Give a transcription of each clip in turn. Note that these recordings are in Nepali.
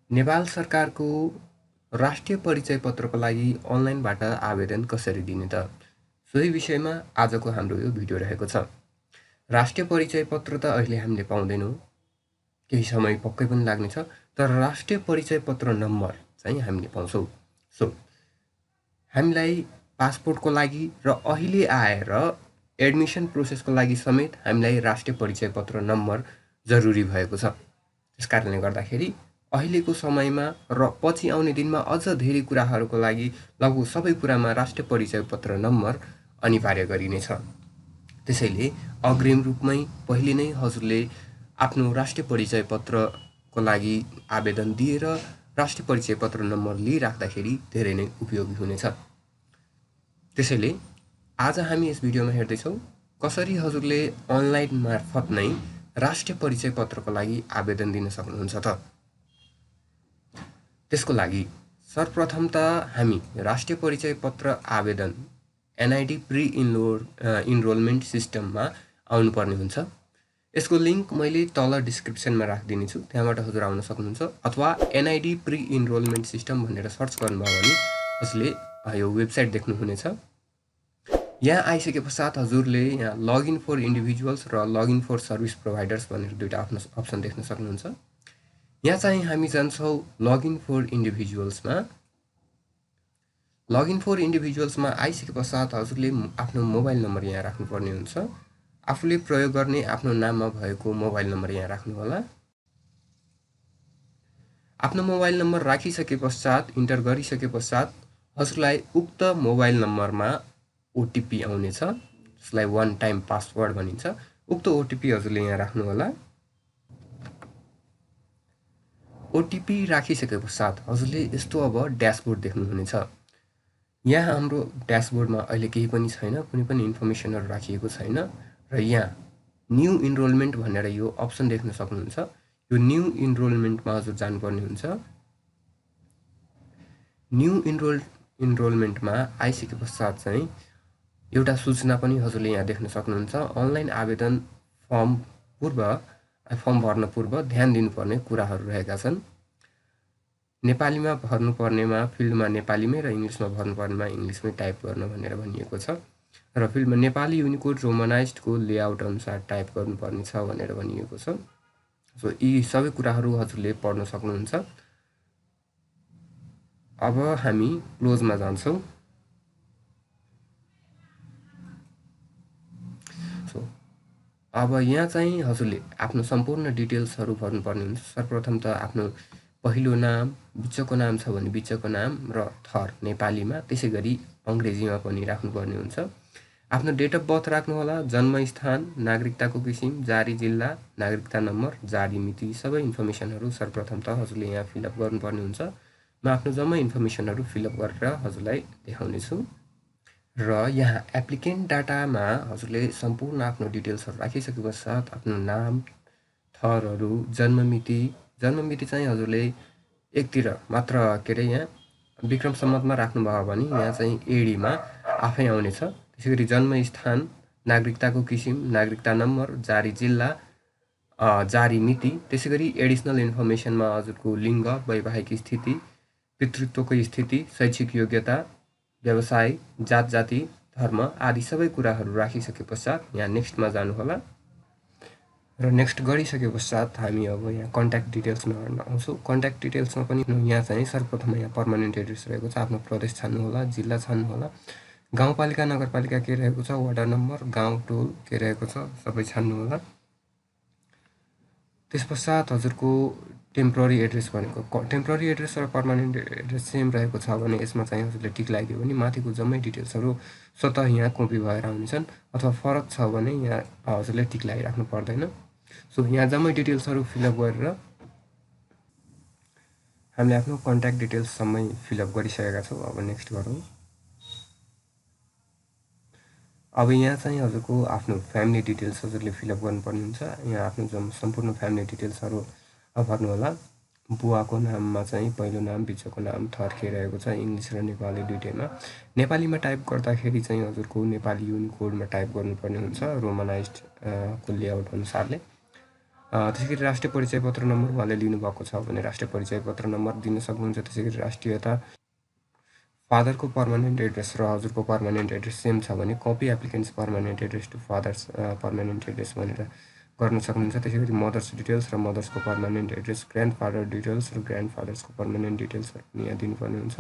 नेपाल सरकारको राष्ट्रिय परिचय पत्रको लागि अनलाइनबाट आवेदन कसरी दिने त? सोही विषयमा आजको हाम्रो यो भिडियो रहेको छ। राष्ट्रिय परिचय पत्र त अहिले हामीले पाउँदैनौँ, केही समय पक्कै पनि लाग्नेछ, तर राष्ट्रिय परिचय पत्र नम्बर चाहिँ हामीले पाउँछौँ। सो हामीलाई पासपोर्टको लागि र अहिले आएर एडमिसन प्रोसेसको लागि समेत हामीलाई राष्ट्रिय परिचय पत्र नम्बर जरुरी भएको छ। त्यसकारणले गर्दाखेरि अहिलेको समयमा र पछि आउने दिनमा अझ धेरै कुराहरूको लागि लगभग सबै कुरामा राष्ट्रिय परिचय पत्र नम्बर अनिवार्य गरिनेछ। त्यसैले अग्रिम रूपमै पहिले नै हजुरले आफ्नो राष्ट्रिय परिचय पत्रको लागि आवेदन दिएर राष्ट्रिय परिचय पत्र नम्बर लिइराख्दाखेरि धेरै नै उपयोगी हुनेछ। त्यसैले आज हामी यस भिडियोमा हेर्दैछौँ कसरी हजुरले अनलाइन मार्फत नै राष्ट्रिय परिचय पत्रको लागि आवेदन दिन सक्नुहुन्छ त। त्यसको लागि सर्वप्रथम त हामी राष्ट्रिय परिचय पत्र आवेदन NID प्री इनरोलमेन्ट सिस्टममा आउनुपर्ने हुन्छ। यसको लिङ्क मैले तल डिस्क्रिप्सनमा राखिदिनेछु, त्यहाँबाट हजुर आउन सक्नुहुन्छ, अथवा NID प्री इनरोलमेन्ट सिस्टम भनेर सर्च गर्नुभयो भने हजुरले यो वेबसाइट देख्नुहुनेछ। यहाँ आइसके पश्चात हजुरले यहाँ लगइन फर इन्डिभिजुअल्स र लगइन फर सर्भिस प्रोभाइडर्स भनेर दुईवटा अप्सन देख्न सक्नुहुन्छ। यहाँ चाहिँ हामी जान्छौँ लगइन फर इन्डिभिजुअल्समा। लगइन फर इन्डिभिजुअल्समा आइसके पश्चात हजुरले आफ्नो मोबाइल नम्बर यहाँ राख्नुपर्ने हुन्छ। आफूले प्रयोग गर्ने आफ्नो नाममा भएको मोबाइल नम्बर यहाँ राख्नुहोला। आफ्नो मोबाइल नम्बर राखिसके पश्चात इन्टर गरिसके पश्चात हजुरलाई उक्त मोबाइल नम्बरमा OTP आउनेछ, जसलाई वान टाइम पासवर्ड भनिन्छ। उक्त OTP हजुरले यहाँ राख्नुहोला। OTP राखिसके पश्चात हजुरले यस्तो अब ड्यासबोर्ड देख्नुहुनेछ। यहाँ हाम्रो ड्यासबोर्डमा अहिले केही पनि छैन, कुनै पनि इन्फर्मेसनहरू राखिएको छैन र यहाँ न्यू इनरोलमेन्ट भनेर यो अप्सन देख्न सक्नुहुन्छ। यो न्यू इनरोलमेन्टमा हजुर जानुपर्ने हुन्छ। न्यू इनरोलमेन्टमा आइसके पश्चात चाहिँ एउटा सूचना पनि हजुरले यहाँ देख्न सक्नुहुन्छ। अनलाइन आवेदन फर्म भर्न पूर्व ध्यान दिनुपर्ने कुराहरू रहेका छन्। नेपालीमा भर्नुपर्नेमा फिल्डमा नेपालीमै र इङ्ग्लिसमा भर्नुपर्नेमा इङ्ग्लिसमै टाइप गर्न भनेर भनिएको छ र फिल्डमा नेपाली युनिकोड रोमनाइज्डको लेआउट अनुसार टाइप गर्नुपर्ने छ भनेर भनिएको छ। सो यी सबै कुराहरू हजुरले पढ्न सक्नुहुन्छ। अब हामी क्लोजमा जान्छौँ। अब यहाँ चाहिँ हजुरले आफ्नो सम्पूर्ण डिटेल्सहरू भर्नुपर्ने हुन्छ। सर्वप्रथम त आफ्नो पहिलो नाम, बिचको नाम छ भने बिचको नाम र थर नेपालीमा, त्यसै गरी अङ्ग्रेजीमा पनि राख्नुपर्ने हुन्छ। आफ्नो डेट अफ बर्थ राख्नुहोला, जन्मस्थान, नागरिकताको किसिम, जारी जिल्ला, नागरिकता नम्बर, जारी मिति, सबै इन्फर्मेसनहरू सर्वप्रथम त हजुरले यहाँ फिलअप गर्नुपर्ने हुन्छ। म आफ्नो जम्मै इन्फर्मेसनहरू फिलअप गरेर हजुरलाई देखाउनेछु। र यहाँ एप्लिकेन्ट डाटामा हजुरले सम्पूर्ण आफ्नो डिटेल्सहरू राखिसके पश्चात आफ्नो नाम, थरहरू, जन्ममिति चाहिँ हजुरले एकतिर मात्र के अरे यहाँ विक्रम सम्मतमा राख्नुभयो भने यहाँ चाहिँ एडीमा आफै आउनेछ। त्यसै गरी जन्मस्थान, नागरिकताको किसिम, नागरिकता नम्बर, जारी जिल्ला, जारी मिति, त्यसै गरी एडिसनल इन्फर्मेसनमा हजुरको लिङ्ग, वैवाहिक स्थिति, पितृत्वको स्थिति, शैक्षिक योग्यता, व्यवसाय, जात जाति, धर्म आदि सबै कुराहरू राखिसके पश्चात यहाँ नेक्स्टमा जानुहोला। र नेक्स्ट गरिसके पश्चात हामी अब यहाँ कन्ट्याक्ट डिटेल्समा आउँछौँ। कन्ट्याक्ट डिटेल्समा पनि यहाँ चाहिँ सर्वप्रथम यहाँ पर्मानेन्ट एड्रेस रहेको छ, आफ्नो प्रदेश छान्नुहोला, जिल्ला छान्नुहोला, गाउँपालिका नगरपालिका के रहेको छ, वडा नम्बर, गाउँ टोल के रहेको छ, सबै छान्नुहोला। त्यस पश्चात हजुरको टेम्पोररी एड्रेस भनेको टेम्पोररी एड्रेस र पर्मानेन्ट एड्रेस सेम रहेको छ भने यसमा चाहिँ हजुरले टिक लगाइदियो भने माथिको जम्मै डिटेल्सहरू स्वतः यहाँ कपी भएर आउनेछन्, अथवा फरक छ भने यहाँ हजुरले टिक लगाइराख्नु पर्दैन। सो यहाँ जम्मै डिटेल्सहरू फिलअप गरेर हामीले आफ्नो कन्ट्याक्ट डिटेल्ससम्मै फिलअप गरिसकेका छौँ। अब नेक्स्ट गरौँ। अब यहाँ चाहिँ हजुरको आफ्नो फ्यामिली डिटेल्स हजुरले फिलअप गर्नुपर्ने हुन्छ। यहाँ आफ्नो सम्पूर्ण फ्यामिली डिटेल्सहरू भर्नुहोला। बुवाको नाममा चाहिँ पहिलो नाम, बिचको नाम, थर के रहेको छ, इङ्ग्लिस र नेपाली दुइटैमा। नेपालीमा टाइप गर्दाखेरि चाहिँ हजुरको नेपाली युनिकोडमा टाइप गर्नुपर्ने हुन्छ, रोमनाइज्ड को लेआउट अनुसारले। त्यसैगरी राष्ट्रिय परिचय पत्र नम्बर उहाँले लिनुभएको छ भने राष्ट्रिय परिचय पत्र नम्बर दिन सक्नुहुन्छ। त्यसैगरी राष्ट्रियता, फादरको पर्मानेन्ट एड्रेस र हजुरको पर्मानेन्ट एड्रेस सेम छ भने copy applicant's permanent address to father's permanent address भनेर गर्न सक्नुहुन्छ। त्यसैगरी मदर्स डिटेल्स र मदर्सको permanent address, grandfather details र ग्रान्ड फादर्सको पर्मानेन्ट डिटेल्सहरू पनि यहाँ दिनुपर्ने हुन्छ।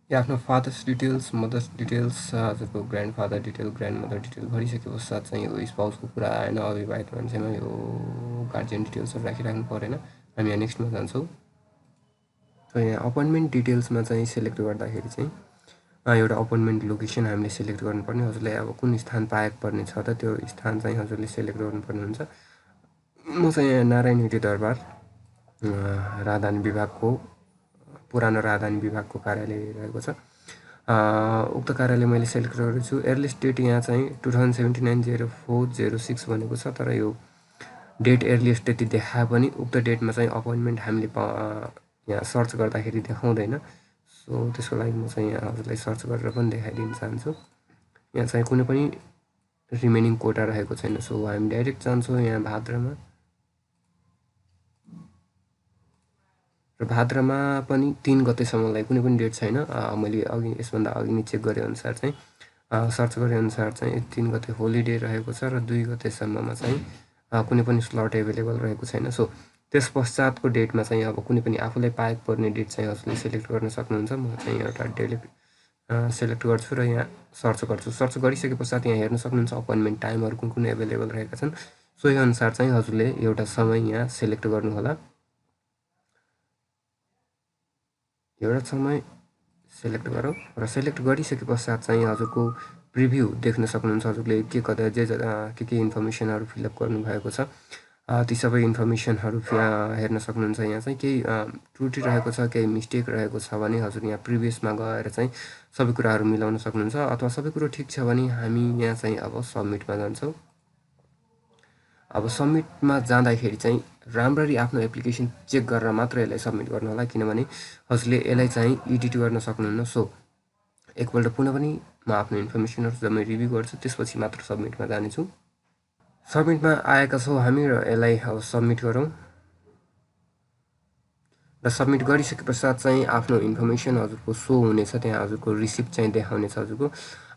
या आफ्नो फादर्स डिटेल्स, मदर्स डिटेल्स, हजुरको grandfather detail, grandmother detail भरिसके पश्चात चाहिँ यो स्पाउसको कुरा आएन, अविवाहित मान्छेमा यो गार्जियन डिटेल्सहरू राखिराख्नु परेन। हामी यहाँ नेक्स्टमा जान्छौँ। यहाँ अपोइन्टमेन्ट डिटेल्समा चाहिँ सेलेक्ट गर्दाखेरि चाहिँ एउटा अपोइन्टमेन्ट लोकेसन हामीले सेलेक्ट गर्नुपर्ने। हजुरलाई अब कुन स्थान पाएको पर्ने छ त त्यो स्थान चाहिँ हजुरले सेलेक्ट गर्नुपर्ने हुन्छ। म चाहिँ यहाँ नारायण हिटी दरबार राजधानी विभागको पुरानो राजधानी विभागको कार्यालय रहेको छ। उक्त कार्यालय मैले सेलेक्ट गरेको छु। एयरलिस्ट डेट यहाँ चाहिँ 2079-04-06 भनेको छ, तर यो डेट एयरलिस्ट त्यति देखाए पनि उक्त डेटमा चाहिँ अपोइन्टमेन्ट हामीले यहाँ सर्च गर्दाखेरि देखाउँदैन। सो त्यसको लागि म चाहिँ यहाँ हजुरलाई सर्च गरेर पनि देखाइदिन चाहन्छु। यहाँ चाहिँ कुनै पनि रिमेनिङ कोटा रहेको छैन। सो हामी डाइरेक्ट जान्छौँ यहाँ भाद्रमा, र भाद्रमा पनि 3 गतेसम्मलाई कुनै पनि डेट छैन। मैले अघि यसभन्दा अघि नै चेक गरे अनुसार चाहिँ सर्च गरे अनुसार चाहिँ 3 गते होलिडे रहेको छ र 2 गतेसम्ममा चाहिँ कुनै पनि स्लट एभाइलेबल रहेको छैन। सो त्यस पश्चातको डेटमा चाहिँ अब कुनै पनि आफूलाई पाएको पर्ने डेट चाहिँ हजुरले सेलेक्ट गर्न सक्नुहुन्छ। म चाहिँ एउटा डेट सेलेक्ट गर्छु र यहाँ सर्च गर्छु। सर्च गरिसके पश्चात यहाँ हेर्न सक्नुहुन्छ अपोइन्टमेन्ट टाइमहरू कुन कुन एभाइलेबल रहेका छन्। सोही अनुसार चाहिँ हजुरले एउटा समय यहाँ सेलेक्ट गर्नुहोला। एउटा समय सेलेक्ट गरौँ र सेलेक्ट गरिसके पश्चात चाहिँ हजुरको प्रिभ्यू देख्न सक्नुहुन्छ। हजुरले के कता के इन्फर्मेसनहरू फिलअप गर्नुभएको छ ती सबै इन्फर्मेसनहरू हेर्न सक्नुहुन्छ। यहाँ चाहिँ केही त्रुटि रहेको छ, केही मिस्टेक रहेको छ भने हजुर यहाँ प्रिभियसमा गएर चाहिँ सबै कुराहरू मिलाउन सक्नुहुन्छ। अथवा सबै कुरो ठिक छ भने हामी यहाँ चाहिँ अब सबमिटमा जान्छौँ। अब सबमिटमा जाँदाखेरि चाहिँ राम्ररी आफ्नो एप्लिकेसन चेक गरेर मात्र यसलाई सबमिट गर्नु होला, किनभने हजुरले यसलाई चाहिँ एडिट गर्न सक्नुहुन्न। सो एकपल्ट पुनः पनि म आफ्नो इन्फर्मेसनहरू जम्मै रिभ्यू गर्छु, त्यसपछि मात्र सबमिटमा जानेछु। सबमिटमा आएका छौँ हामी र यसलाई अब सबमिट गरौँ। र सबमिट गरिसके पश्चात चाहिँ आफ्नो इन्फर्मेसन हजुरको सो हुनेछ, त्यहाँ हजुरको रिसिप्ट चाहिँ देखाउनेछ हजुरको।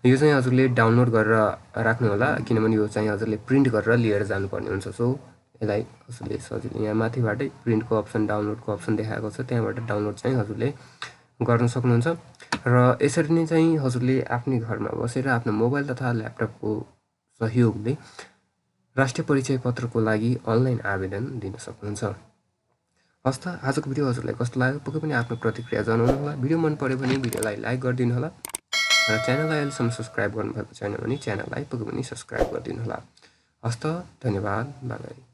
यो चाहिँ हजुरले डाउनलोड गरेर राख्नु होला, किनभने यो चाहिँ हजुरले प्रिन्ट गरेर लिएर जानुपर्ने हुन्छ। सो यसलाई हजुरले सजिलो यहाँ माथिबाटै प्रिन्टको अप्सन, डाउनलोडको अप्सन देखाएको छ, त्यहाँबाट डाउनलोड चाहिँ हजुरले गर्न सक्नुहुन्छ। र यसरी नै चाहिँ हजुरले आफ्नै घरमा बसेर आफ्नो मोबाइल तथा ल्यापटपको सहयोगले राष्ट्रिय परिचय पत्रको लागि अनलाइन आवेदन दिन सक्नुहुन्छ। हस् त, आजको भिडियो हजुरलाई कस्तो लाग्यो पक्कै पनि आफ्नो प्रतिक्रिया जनाउनु होला। भिडियो मन पऱ्यो भने भिडियोलाई लाइक गरिदिनु होला र च्यानललाई अहिलेसम्म सब्सक्राइब गर्नुभएको छैन भने च्यानललाई पक्कै पनि सब्सक्राइब गरिदिनु होला। हस् त, धन्यवाद, बाई बाई।